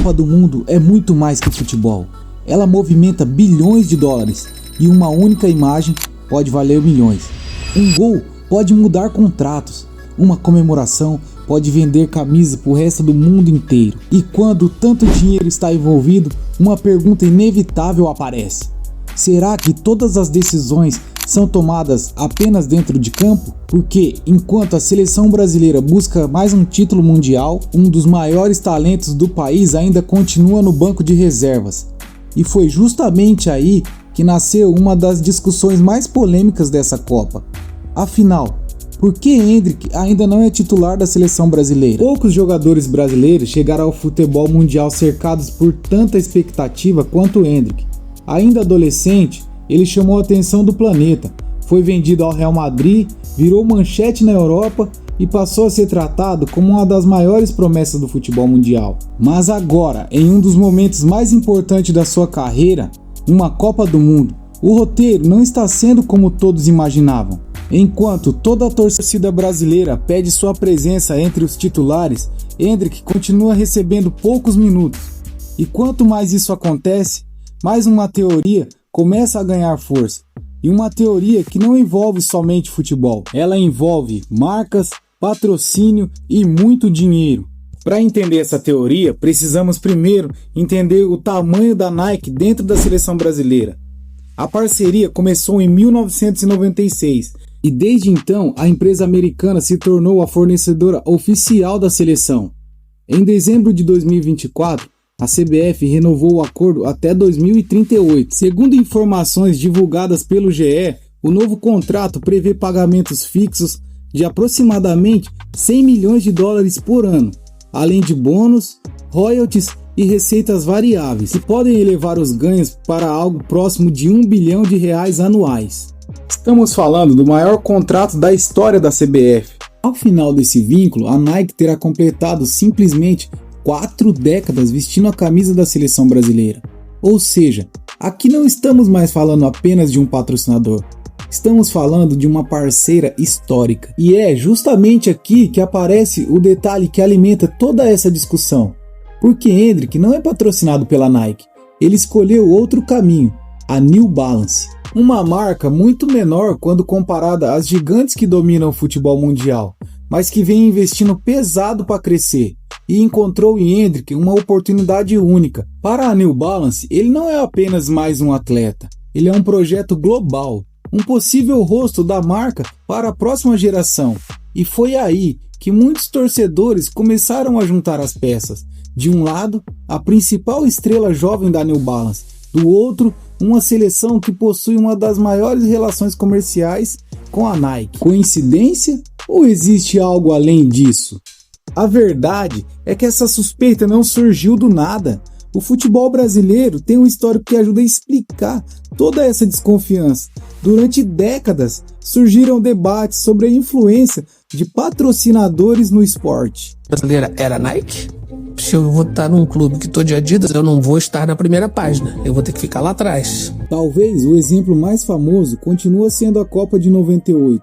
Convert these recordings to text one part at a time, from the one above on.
Copa do Mundo é muito mais que futebol. Ela movimenta bilhões de dólares e uma única imagem pode valer milhões. Um gol pode mudar contratos. Uma comemoração pode vender camisas para o resto do mundo inteiro. E quando tanto dinheiro está envolvido, uma pergunta inevitável aparece. Será que todas as decisões são tomadas apenas dentro de campo? Porque enquanto a seleção brasileira busca mais um título mundial, um dos maiores talentos do país ainda continua no banco de reservas. E foi justamente aí que nasceu uma das discussões mais polêmicas dessa Copa. Afinal, por que Endrick ainda não é titular da seleção brasileira? Poucos jogadores brasileiros chegaram ao futebol mundial cercados por tanta expectativa quanto Endrick. Ainda adolescente, ele chamou a atenção do planeta, foi vendido ao Real Madrid, virou manchete na Europa e passou a ser tratado como uma das maiores promessas do futebol mundial. Mas agora, em um dos momentos mais importantes da sua carreira, uma Copa do Mundo, o roteiro não está sendo como todos imaginavam. Enquanto toda a torcida brasileira pede sua presença entre os titulares, Endrick continua recebendo poucos minutos. E quanto mais isso acontece, mais uma teoria começa a ganhar força. E uma teoria que não envolve somente futebol. Ela envolve marcas, patrocínio e muito dinheiro. Para entender essa teoria, precisamos primeiro entender o tamanho da Nike dentro da seleção brasileira. A parceria começou em 1996 e desde então a empresa americana se tornou a fornecedora oficial da seleção. Em dezembro de 2024, a CBF renovou o acordo até 2038. Segundo informações divulgadas pelo GE, o novo contrato prevê pagamentos fixos de aproximadamente 100 milhões de dólares por ano, além de bônus, royalties e receitas variáveis, que podem elevar os ganhos para algo próximo de R$ 1 bilhão anuais. Estamos falando do maior contrato da história da CBF. Ao final desse vínculo, a Nike terá completado simplesmente 4 décadas vestindo a camisa da seleção brasileira. Ou seja, aqui não estamos mais falando apenas de um patrocinador. Estamos falando de uma parceira histórica. E é justamente aqui que aparece o detalhe que alimenta toda essa discussão. Porque Endrick não é patrocinado pela Nike. Ele escolheu outro caminho, a New Balance. Uma marca muito menor quando comparada às gigantes que dominam o futebol mundial, mas que vem investindo pesado para crescer. E encontrou em Endrick uma oportunidade única. Para a New Balance, ele não é apenas mais um atleta. Ele é um projeto global. Um possível rosto da marca para a próxima geração. E foi aí que muitos torcedores começaram a juntar as peças. De um lado, a principal estrela jovem da New Balance. Do outro, uma seleção que possui uma das maiores relações comerciais com a Nike. Coincidência ou existe algo além disso? A verdade é que essa suspeita não surgiu do nada. O futebol brasileiro tem um histórico que ajuda a explicar toda essa desconfiança. Durante décadas, surgiram debates sobre a influência de patrocinadores no esporte. A brasileira era Nike? Se eu vou estar num clube que estou de Adidas, eu não vou estar na primeira página. Eu vou ter que ficar lá atrás. Talvez o exemplo mais famoso continua sendo a Copa de 98,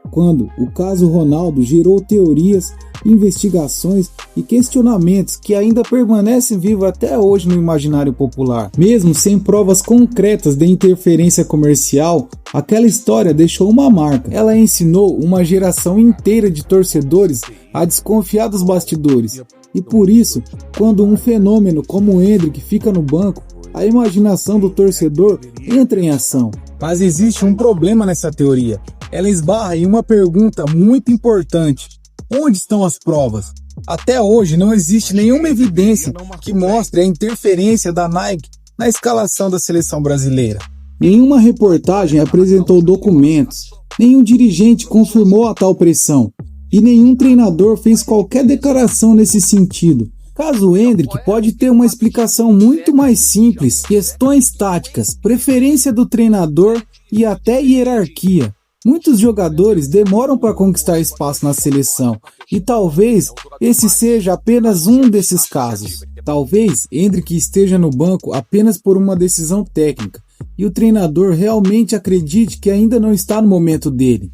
quando o caso Ronaldo gerou teorias, investigações e questionamentos que ainda permanecem vivos até hoje no imaginário popular. Mesmo sem provas concretas de interferência comercial, aquela história deixou uma marca. Ela ensinou uma geração inteira de torcedores a desconfiar dos bastidores. E por isso, quando um fenômeno como o Endrick fica no banco, a imaginação do torcedor entra em ação. Mas existe um problema nessa teoria. Ela esbarra em uma pergunta muito importante. Onde estão as provas? Até hoje não existe nenhuma evidência que mostre a interferência da Nike na escalação da seleção brasileira. Nenhuma reportagem apresentou documentos, nenhum dirigente confirmou a tal pressão e nenhum treinador fez qualquer declaração nesse sentido. Caso Endrick pode ter uma explicação muito mais simples, questões táticas, preferência do treinador e até hierarquia. Muitos jogadores demoram para conquistar espaço na seleção e talvez esse seja apenas um desses casos. Talvez Endrick esteja no banco apenas por uma decisão técnica e o treinador realmente acredite que ainda não está no momento dele.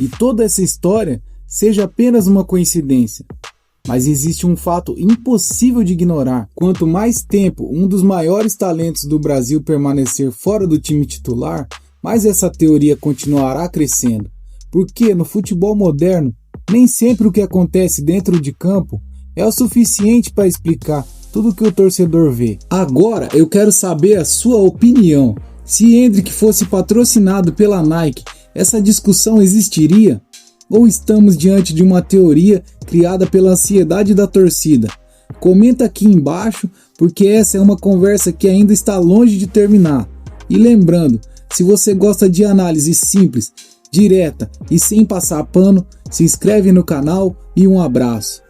E toda essa história seja apenas uma coincidência. Mas existe um fato impossível de ignorar. Quanto mais tempo um dos maiores talentos do Brasil permanecer fora do time titular, mais essa teoria continuará crescendo. Porque no futebol moderno, nem sempre o que acontece dentro de campo é o suficiente para explicar tudo que o torcedor vê. Agora eu quero saber a sua opinião. Se Endrick fosse patrocinado pela Nike, essa discussão existiria? Ou estamos diante de uma teoria criada pela ansiedade da torcida? Comenta aqui embaixo, porque essa é uma conversa que ainda está longe de terminar. E lembrando, se você gosta de análise simples, direta e sem passar pano, se inscreve no canal e um abraço.